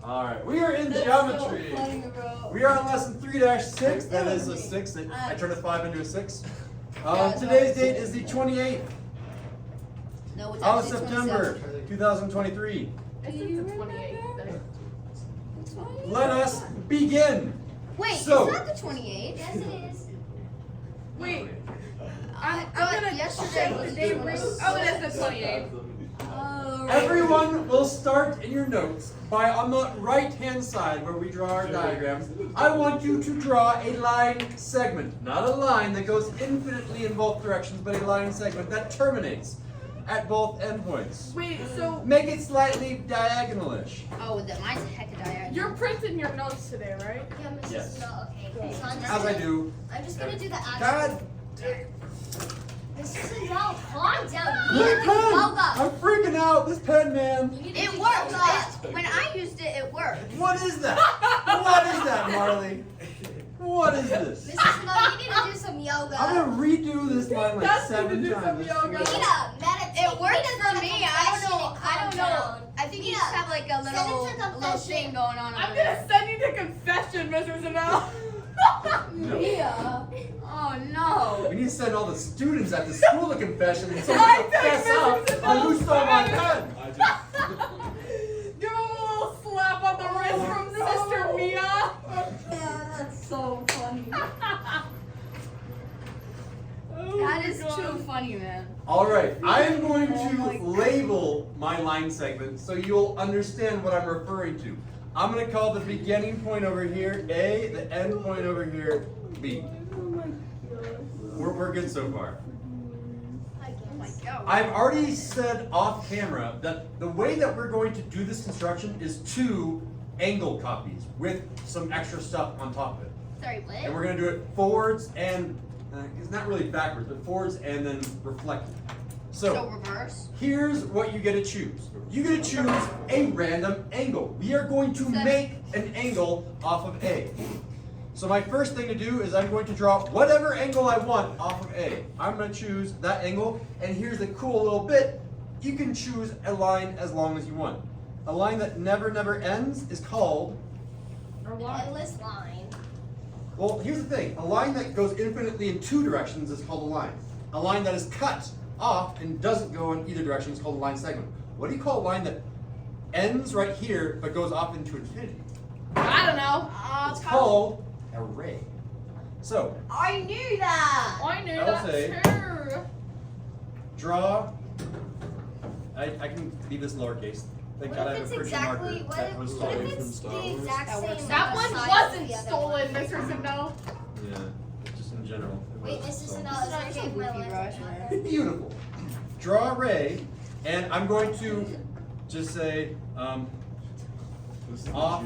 Alright, we are in That's geometry. so funny, bro. We are on lesson 3-6. That is a 6. I turned a 5 into a 6. Yeah, Today's date is the 28th No, it's of actually September 27. 2023. Do you remember? Let us begin. Wait, So- it's not the 28th. Yes, it is. Wait, I'm gonna yesterday check was the date. was- Oh, it is the 28th. Oh, right. Everyone will start in your notes by on the right-hand side where we draw our diagrams. I want you to draw a line segment, not a line that goes infinitely in both directions, but a line segment that terminates at both endpoints. Wait, so Make it slightly diagonalish. Oh, that mine's a heck of diagonal. you're printing your notes today, right? Yeah, Mrs. Yes. No, okay. So I'm just As I gonna, do. I'm just gonna do the actual. God, Mrs. No, calm down. You my need to do pen! yoga. I'm freaking out. This pen, man. You need to It do worked. yoga. When I used it, it worked. What is that? What is that, Marley? What is this? Mrs. No, you need to do some yoga. I'm gonna redo this line like That's 7 gonna do some times. yoga. You need to meditate. It worked You need to for go to me. I don't know. confession and I don't calm know. down. I think you Yeah. just have like a Send it little, to little confession. thing going on I'm over gonna there. send you to confession, Mrs. Zanel. Mia. Oh no. We need to send all the students at the school to confession and I someone think confess this up is on who stole my about pen. Give him a little slap on the wrist from Sister Mia. That's so funny. Oh That my is God. too funny, man. All right, I am going Oh my to God. label my line segment so you'll understand what I'm referring to. I'm going to call the beginning point over here A, the end point over here B. We're good so far. I guess. Oh my god. I've already said off camera that the way that we're going to do this construction is 2 angle copies with some extra stuff on top of it. Sorry, And what? we're going to do it forwards and, it's not really backwards, but forwards and then reflected. So reverse. Here's what you get to choose. You get to choose a random angle. We are going to make an angle off of A. So my first thing to do is I'm going to draw whatever angle I want off of A. I'm going to choose that angle, and here's the cool little bit. You can choose a line as long as you want. A line that never ends is called, Endless line. well, here's the thing. A line that goes infinitely in 2 directions is called a line. A line that is cut off and doesn't go in either direction is called a line segment. What do you call a line that ends right here but goes off into infinity? I don't know. It's called a ray. So, I knew that. I knew I will that say- too. draw. I can leave this lowercase. Thank What God I if have it's a printed exactly, marker that was what stolen if from it's Star the Wars. exact That works. same That one size as wasn't the other stolen, one? Mr. Zanel. Yeah, just in general. it Wait, was Mrs. stolen. Zanel, is This is there not my some goofy brush, lens? man. Beautiful. Draw a ray, and I'm going to just say off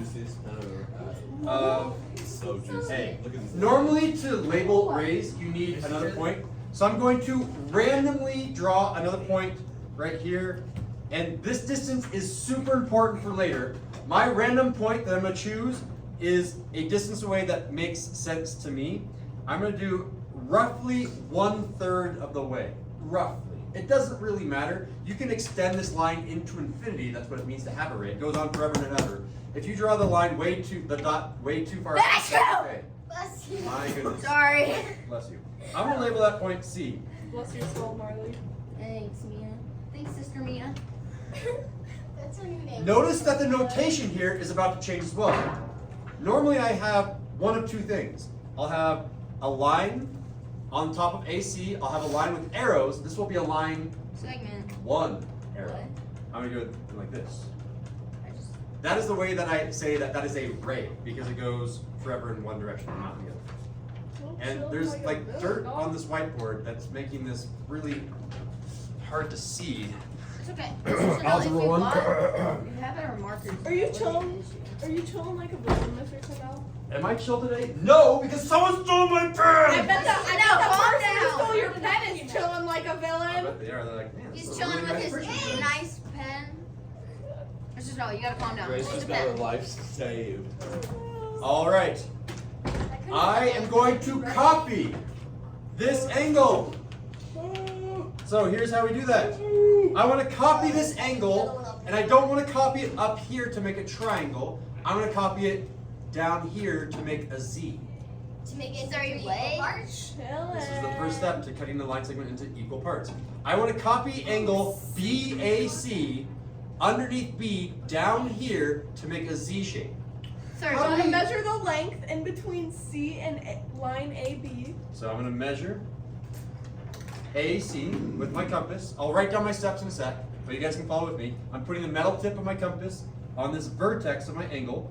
of So juicy. A. Look at this. Normally to label rays, you need another point. So I'm going to randomly draw another point right here. And this distance is super important for later. My random point that I'm going to choose is a distance away that makes sense to me. I'm going to do roughly 1/3 of the way. Roughly. It doesn't really matter. You can extend this line into infinity. That's what it means to have a ray. It goes on forever and ever. If you draw the line the dot way too far, That's okay. Bless you. My goodness. Sorry. Bless you. I'm gonna label that point C. Bless your soul, Marley. Thanks, Mia. Thanks, Sister Mia. That's her new name. Notice that the notation here is about to change as well. Normally I have one of 2 things. I'll have a line on top of AC. I'll have a line with arrows. This will be a line Segment. 1 arrow. What? I'm gonna do it like this. I just. That is the way that I say that that is a ray because it goes forever in one direction and not the other. And there's like dirt on this whiteboard that's making this really hard to see. It's okay. Algebra 1. You have better markers. Are you chilling? Are you chilling like a villain, Mr. Zanel? Am I chill today? No, because someone stole my pen! I bet the calm person who down. stole your pen is chilling like a I villain. bet they are. They're like, man, He's this is a chilling really with nice his picture. nice pen. Mr. Snow, you gotta calm down. Grace Hold has the got her pen. life saved. All right. I am going to copy this angle. So here's how we do that. I want to copy this angle And I don't want to copy it up here to make a triangle. I'm going to copy it down here to make a Z. To make it Is there a equal way? parts. This is the first step to cutting the line segment into equal parts. I want to copy angle BAC underneath B down here to make a Z shape. Sorry, I'm so gonna measure the length in between C and line AB. So I'm going to measure AC with my compass. I'll write down my steps in a sec, but you guys can follow with me. I'm putting the metal tip of my compass on this vertex of my angle.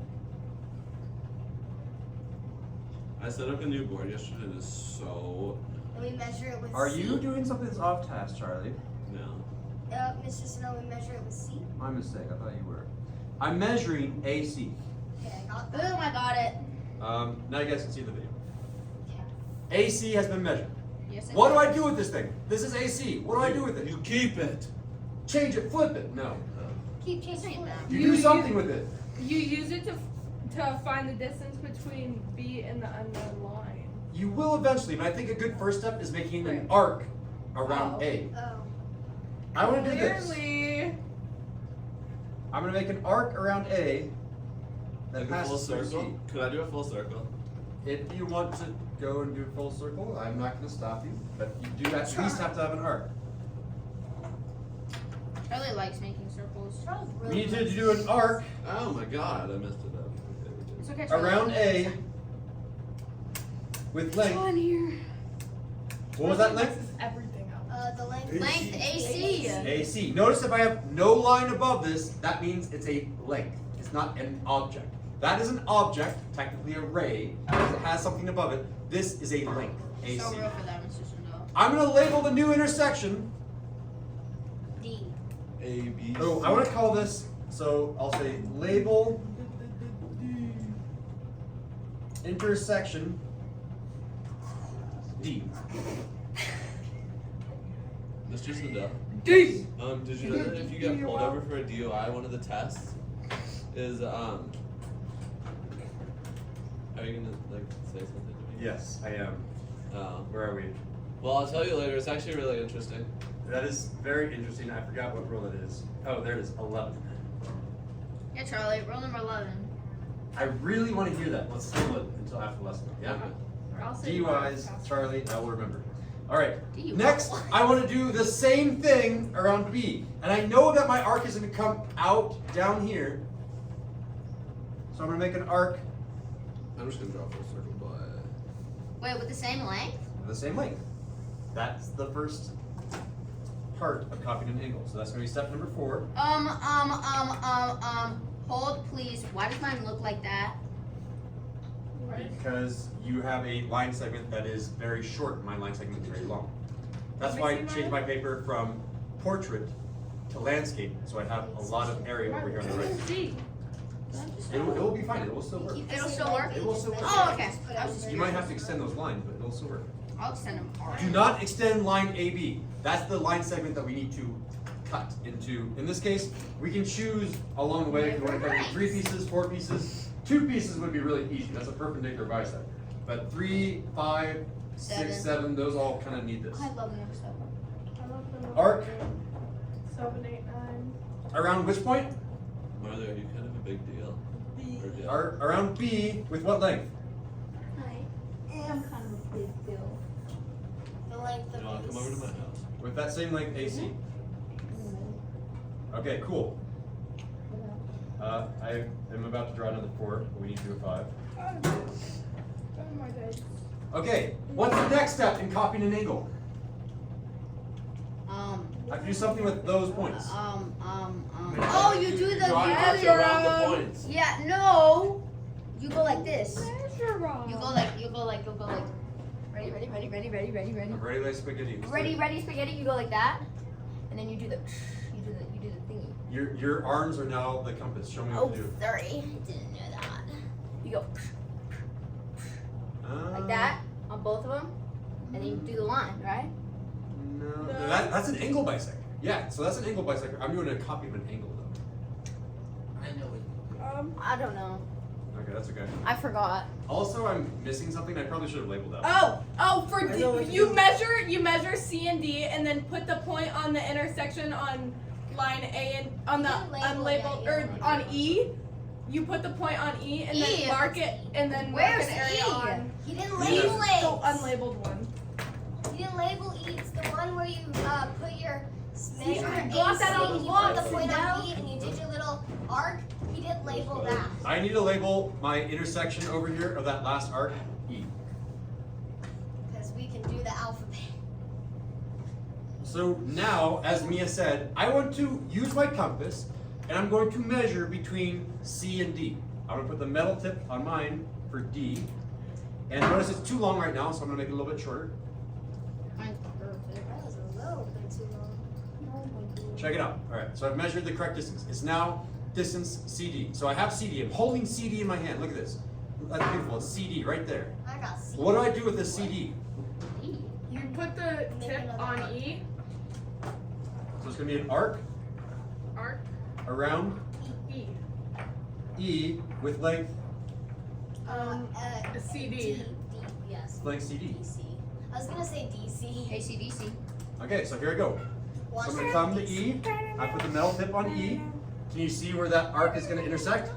I set up a new board yesterday. It is so And we measure it with Are C. you doing something that's off task, Charlie? no. Mr. Snow, we measure it with C. My mistake. I thought you were. I'm measuring AC. Okay, I got boom, that. I got it. Now you guys can see the video. AC has been measured. Yes, What do I do with this thing? This is AC. What do I do with it? You keep it. Change it, flip it. No. Keep changing that. You You- do something with it. You use it to find the distance between B and the unknown line. You will eventually, but I think a good first step is making an arc around Oh. A. Oh. I want to do this. Clearly. I'm going to make an arc around A that Like a full passes through C. circle. Could I do a full circle? If you want to go and do a full circle, I'm not going to stop you, but you do at least have to have an arc. Charlie likes making circles. Charles We really need to do an arc Oh my god, I messed it up. Okay, we did. It's okay, Charlie. around A with length. on here. What was that length? Messes everything up. The length. Length AC. AC. Notice if I have no line above this, that means it's a length. It's not an object. That is an object, technically a ray, because it has something above it. This is a length, AC. So real for that, Mr. Snow. I'm going to label the new intersection. D. A, B, Oh, I want to call this, so I'll say label intersection D. Mr. Sindel. D. Did you know that if you get pulled over for a DUI, one of the tests is Are you gonna like say something to me? Yes, I am. Oh. Where are we? Well, I'll tell you later. It's actually really interesting. That is very interesting. I forgot what rule it is. Oh, there it is. 11. Yeah, Charlie, rule number 11. I really want to hear that. Let's table it until after the lesson. Yeah? I'll say DUIs, Charlie, I will remember. All right. DUI. Next, I want to do the same thing around B. And I know that my arc is going to come out down here. So I'm going to make an arc I'm just gonna draw a full circle, but Wait, with the same length? of the same length. That's the first part of copying an angle. So that's going to be step number 4. Hold, please. Why does mine look like that? Right. Because you have a line segment that is very short. My line segment is very long. That's why I changed my paper from portrait to landscape, so I have a lot of area over here on the right. D. It will be fine. It will still work. It'll still work? It will still work. Oh, okay. I was just You might have to extend those lines, but it'll still work. I'll extend them hard. Do not extend line AB. That's the line segment that we need to cut into. In this case, we can choose along the way if you want to cut into 3 pieces, 4 pieces. 2 pieces would be really easy. That's a perpendicular bisect. But 3, 5, 6, 7, those all kind of need this. I love number 7. I love the number Arc. 7, 8, 9. Around which point? Marley, are you kind of a big deal? B. Or deal? Around B with what length? I am kind of a big deal. The length You of know, I'll this. come over to my house. With that same length AC. Okay, cool. I am about to draw another 4, but we need to do a 5. Oh my days. Okay, what's the next step in copying an angle? I have to do something with those points. Oh, you do the. Drawing Yeah, marks you're around the on. points. Yeah, no. You go like this. Measure You go like. Ready. I'm ready like spaghetti. Ready, spaghetti. You go like that, and then you do the thingy. Your arms are now the compass. Show me Oh, what to do. sorry, didn't know that. You go Uh, like that on both of them, and then you do the line, right? No, No. that's an angle bisector. Yeah, so that's an angle bisector. I'm doing a copy of an angle though. I know it. I don't know. Okay, that's okay. I forgot. Also, I'm missing something. I probably should have labeled that. For I know what D, you you measure C and D, and then put the point on the intersection on line A and on the You label unlabeled that, or you on E. You put the point on E and E. then mark it and then mark Where's an area E? on You didn't E, label the it. unlabeled one. You didn't label E. It's the one where you put your measure I AC got that on and you lock, put the point you on know? B and you did your little arc. He didn't label that. I need to label my intersection over here of that last arc E. Because we can do the alphabet. So now, as Mia said, I want to use my compass and I'm going to measure between C and D. I'm going to put the metal tip on mine for D. And notice it's too long right now, so I'm going to make it a little bit shorter. Mine's perfect. That was a little bit too long. Check it out. All right, so I've measured the correct distance. It's now distance CD. So I have CD. I'm holding CD in my hand. Look at this. That's beautiful. It's CD right there. I got C. What do I do with this CD? You put the tip on E, So it's going to be an arc arc, around E. E with length A CD. D, yes. length CD. DC. I was gonna say DC. ACDC. Okay, so here we go. Watch So I'm going to that. come to E. I put the metal tip on E. Can you see where that arc is going to intersect?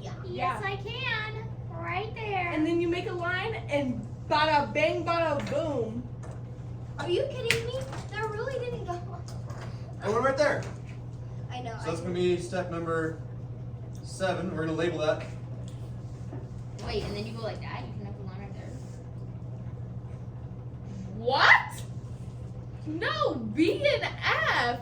Yeah. Yeah. Yes, I can. Right there. And then you make a line and bada bang, bada boom. Are you kidding me? That really didn't go. I went right there. I know. So that's going to be step number 7. We're going to label that. Wait, and then you go like that. You can have the line right there. What? No, B and F.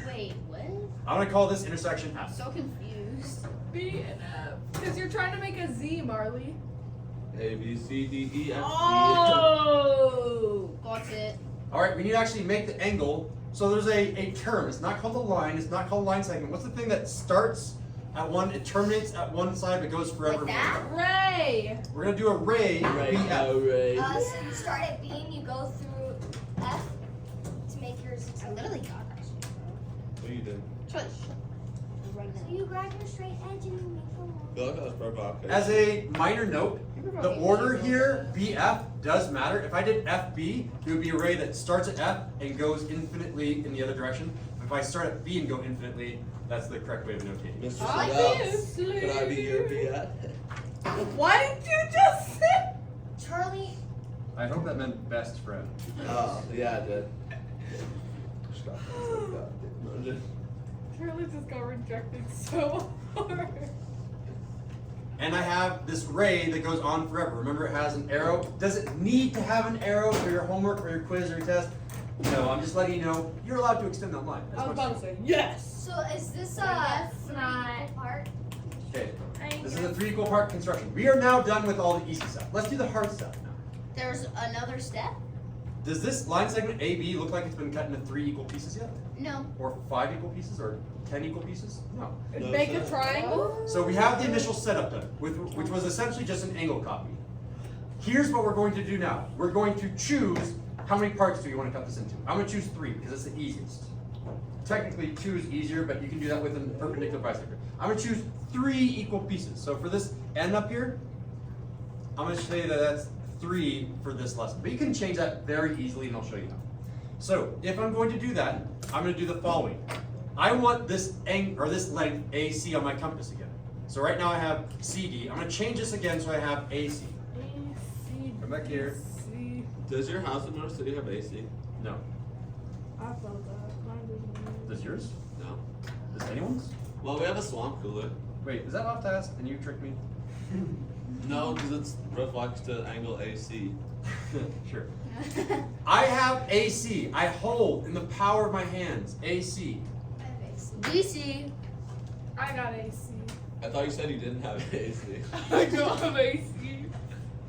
Wait, what? I'm going to call this intersection I'm F. so confused. B and F. Because you're trying to make a Z, Marley. A, B, C, D, E, F, G. Oh. Got it. All right, we need to actually make the angle. So there's a term. It's not called a line. It's not called a line segment. What's the thing that starts at one, it terminates at one side but goes forever? Like that? Ray. We're going to do a ray Right, BF. Ray. So you start at B and you go through F to make yours. I literally got that shit. What you did? Choice. Right So now. you grab your straight edge and you make a line. Feel like that was provocative. As a minor note, the order here, BF, does matter. If I did FB, it would be a ray that starts at F and goes infinitely in the other direction. If I start at B and go infinitely, that's the correct way of notating. Mr. Obviously. Sandals, can I be your BF? What did you just say? Charlie, I hope that meant best friend. Oh, yeah, I did. Stop. No, just- Charlie just got rejected so hard. And I have this ray that goes on forever. Remember, it has an arrow. Does it need to have an arrow for your homework, or your quiz, or your test? No, I'm just letting you know you're allowed to extend that line. as I was much about as to you say yes. so is this Yes, three not. equal part? want. Okay, I this is guess. a 3 equal part construction. We are now done with all the easy stuff. Let's do the hard stuff now. There's another step? Does this line segment AB look like it's been cut into 3 equal pieces yet? No. Or 5 equal pieces? Or 10 equal pieces? No. No, Make a sir. triangle. So we have the initial setup done, which was essentially just an angle copy. Here's what we're going to do now. We're going to choose how many parts do you want to cut this into. I'm going to choose 3 because it's the easiest. Technically 2 is easier, but you can do that with a perpendicular bisector. I'm going to choose 3 equal pieces. So for this end up here, I'm going to say that that's 3 for this lesson. But you can change that very easily and I'll show you how. So if I'm going to do that, I'm going to do the following. I want this this length AC on my compass again. So right now I have CD. I'm going to change this again so I have AC. Come back here. C. Does your house in North City have AC? No. I felt that. Mine doesn't. Does yours? No. Does anyone's? Well, we have a swamp cooler. Wait, is that off task and you tricked me? No, because it's reflects to angle AC. Sure. I have AC. I hold in the power of my hands. AC. I have AC. DC. I got AC. I thought you said you didn't have AC. I don't have AC.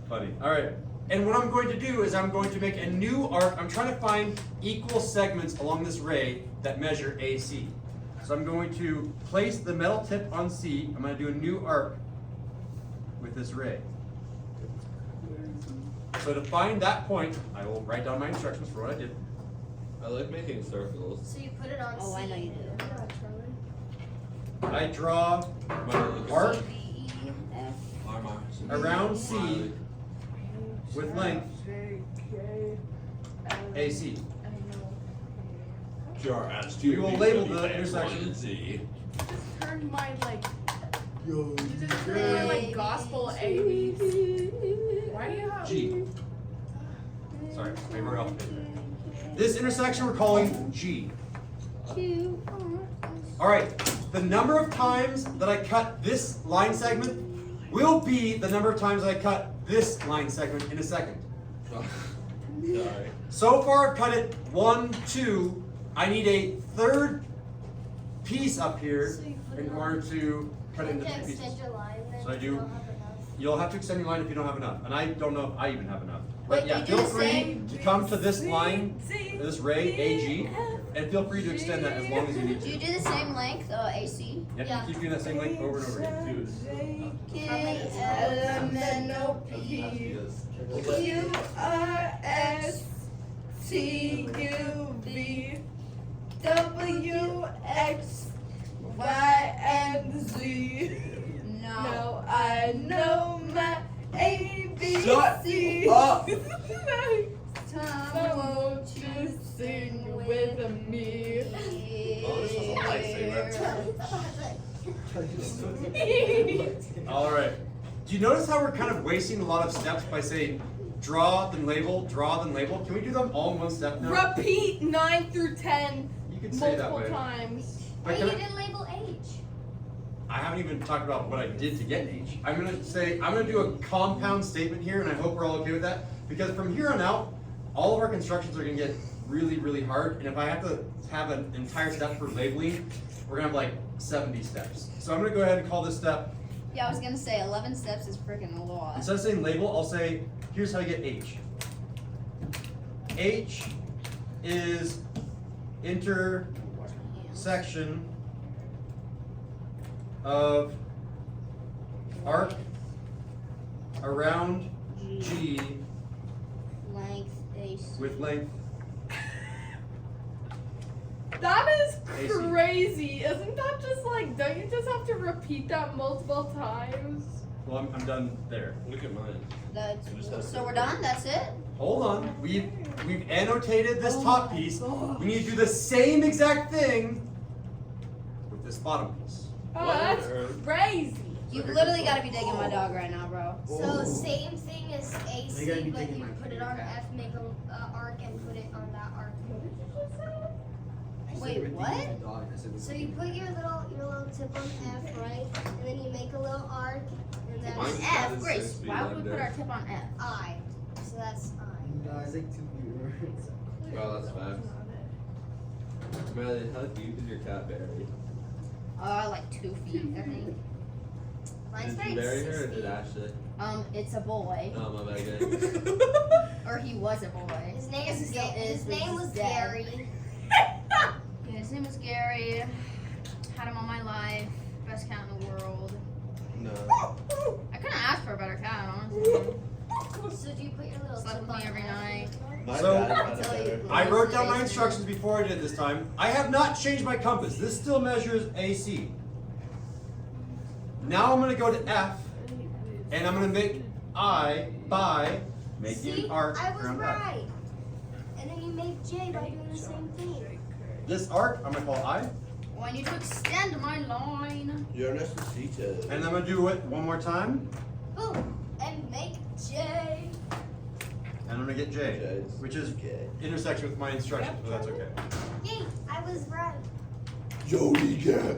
Funny. All right. And what I'm going to do is I'm going to make a new arc. I'm trying to find equal segments along this ray that measure AC. So I'm going to place the metal tip on C. I'm going to do a new arc with this ray. So to find that point, I will write down my instructions for what I did. I like making circles. So you put it on Oh, C. I know you do. Yeah, Charlie. I draw My arc C, B, E, F. around C with length J, K, L, AC. N, O, Sure, as We will label the intersection. Z. Just turn my like. You just turn my like gospel ABs. Why do you have? G. Sorry, I wrote off the page there. This intersection we're calling G. Alright, the number of times that I cut this line segment will be the number of times I cut this line segment in a second. Sorry. So far I've cut it 1, 2. I need a third piece up here So you put in it order to cut it You into have to 2 pieces. extend your line then So I if do- you don't have enough. You'll have to extend your line if you don't have enough. And I don't know if I even have enough. Wait, But yeah, you feel do the free same- to come to this line, this ray, AG, and feel free to extend that as long as you need Do you to. do the same length, AC? You have Yeah. to keep doing that same length over and over again. Elemental P Q R S T U V W X Y and Z. No. Now I know my ABC. Shut up. So won't you sing with me? Oh, this was a lightsaber. Alright. Do you notice how we're kind of wasting a lot of steps by saying draw, then label, draw, then label? Can we do them all in one step now? Repeat 9 through 10 You can say that multiple way. times. But Wait, can you I- didn't label H. I haven't even talked about what I did to get H. I'm gonna do a compound statement here, and I hope we're all okay with that. Because from here on out, all of our constructions are gonna get really, really hard. And if I have to have an entire step for labeling, we're gonna have like 70 steps. So I'm gonna go ahead and call this step, Yeah, I was gonna say 11 steps is freaking a lot. instead of saying label, I'll say, here's how you get H. H is intersection of arc around G Length, AC. with length. That is AC. crazy. Isn't that just like, don't you just have to repeat that multiple times? Well, I'm done there. Look at mine. That's, You just have so to- we're done? That's it? Hold on. We've annotated this top piece. We need to do the same exact thing with this bottom piece. Oh, What on that's earth? crazy. You've literally got to be digging my dog right now, bro. So same thing as AC, You gotta be but thinking you like put it on F, make a arc, and put it on that arc. Wait, what? So you put your little tip on F, right? And then you make a little arc, and then Mine's F, not Grace. as Why would we put under. our tip on F? I. So that's I. No, it's like 2 viewers. Wow, that's facts. Madeline, how deep is your cat buried? Like 2 feet, I think. Mine's Did you buried bury her or 6 did feet. Ashley? It's a boy. Oh, my bad, guys. Or he was a boy. His name His is name His name was dead. Gary. Yeah, his name was Gary. Had him all my life. Best cat in the world. No. I couldn't ask for a better cat, honestly. So do you put your little Slept tip with me on every F? night. My So- dad had a Tell you. better. I wrote down my instructions before I did this time. I have not changed my compass. This still measures AC. Now I'm going to go to F, and I'm going to make I by making See, an arc I was around F. right. And then you make J by doing the same thing. This arc, I'm going to call I, Well, I need to extend my line. You're necesitated. and I'm going to do it one more time, Boom. And make J. and I'm going to get J, which is intersection with my instructions, but that's okay. Yay, I was right. Jody cat.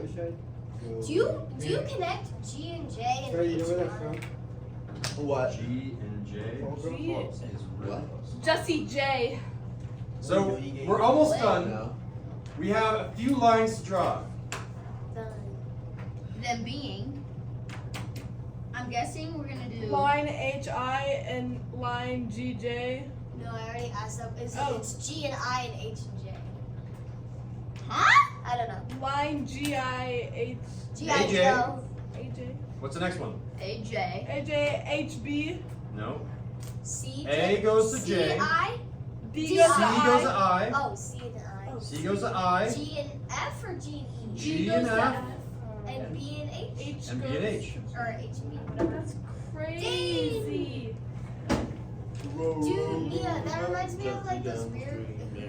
Do you connect G and J and Sorry, you H know where and that's I? from? What? G and J Cobra? G. is really What? close. Jesse J. So we're almost done. No. We have a few lines to draw. Done. Them being, I'm guessing we're gonna do. Line HI and line GJ. No, I already asked that. Oh. It's G and I and H and J. Huh? I don't know. Line GI G, AJ. I, Joe. AJ. What's the next one? AJ. AJ HB. No. C. A goes to C, J. I. D D, goes C to I. goes to I. I. Oh, C and I. C goes to I. G and F or G and E? G goes and to F. And B and H? H And B goes. and H. Or H and B, whatever. That's crazy. Dude, Mia, that reminds me of like those weird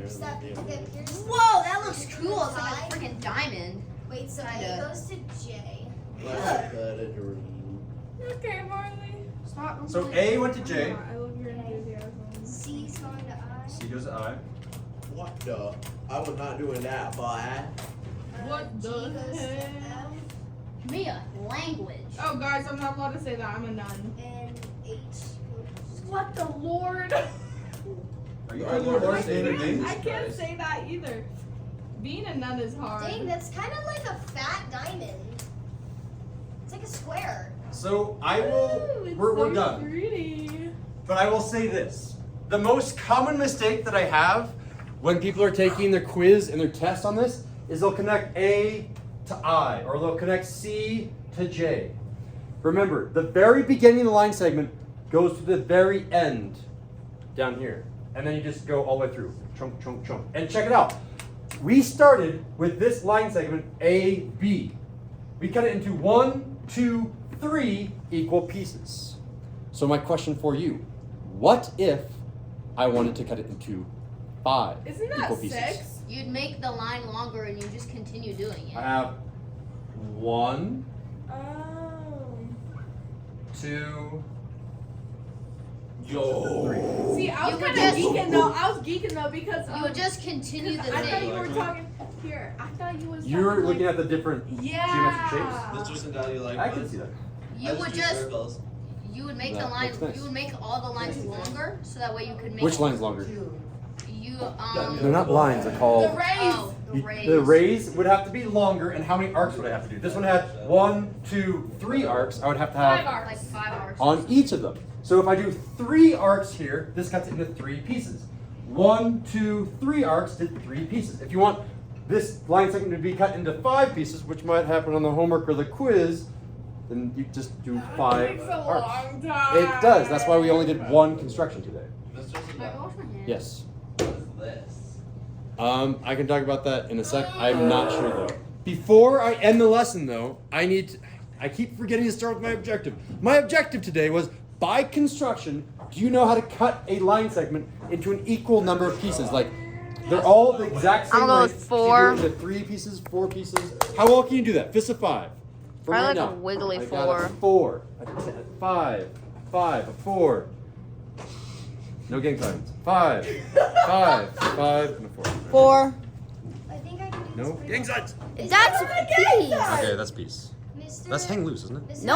Stop. Okay, here's. Whoa, that looks cool. It's like a freaking diamond. Wait, so Kinda. A goes to J. Okay, Marley. Stop. So A went to J. I love your enthusiasm. C's going to I. C goes to I. What the? I was not doing that, boy. What G the goes to heck? F. Mia, language. Oh, guys, I'm not allowed to say that. I'm a nun. And H goes. What the Lord? Are you arguing I more standard can't, things? I can't say that either. Being a nun is hard. Dang, that's kind of like a fat diamond. It's like a square. So I Ooh, will. it's We're so done. pretty. But I will say this: the most common mistake that I have when people are taking their quiz and their test on this is they'll connect A to I, or they'll connect C to J. Remember, the very beginning of the line segment goes to the very end down here. And then you just go all the way through. Chunk, chunk, chunk. And check it out. We started with this line segment A, B. We cut it into 1, 2, 3 equal pieces. So my question for you, what if I wanted to cut it into 5 Isn't that equal pieces? 6? You'd make the line longer and you just continue doing I it. have 1, Oh. 2, Yo. See, I You was would kind of just- geeking though. I was geeking though because You would just continue the I thought thing. you were talking here. I thought you was. You're talking looking like, at the different yeah. geometric Mr. Sandal, you like I can this? see that. You I would do just circles. you would make That the line looks nice. you would make all the lines longer so that way you could make Which line's longer? you They're not lines, they're called. The rays. Oh, the You- rays. The rays would have to be longer, and how many arcs would I have to do? This one had 1, 2, 3 arcs. I would have to 5 have hours. like 5 hours. on each of them. So if I do 3 arcs here, this cuts into 3 pieces. 1, 2, 3 arcs did 3 pieces. If you want this line segment to be cut into 5 pieces, which might happen on the homework or the quiz, then you just do 5 It takes a arcs. long time. It does. That's why we only did 1 construction today. Mr. Can I Sandal, wash my hands? Yes. what is this? I can talk about that in a sec. I'm not sure though. Before I end the lesson though, I keep forgetting to start with my objective. My objective today was, by construction, do you know how to cut a line segment into an equal number of pieces? Like, they're all the exact same I'm gonna go length. with Can you 4. do it into 3 pieces, 4 pieces? How well can you do that? Fist of 5. For Probably right like a now. wiggly I got a 4. 4, a 5, a 4. No gang signs. 5, 5, and a 4. 4. I think I can do No this. gang signs. That's a piece. Okay, that's peace. Mr. That's hang loose, isn't it? Mr. No.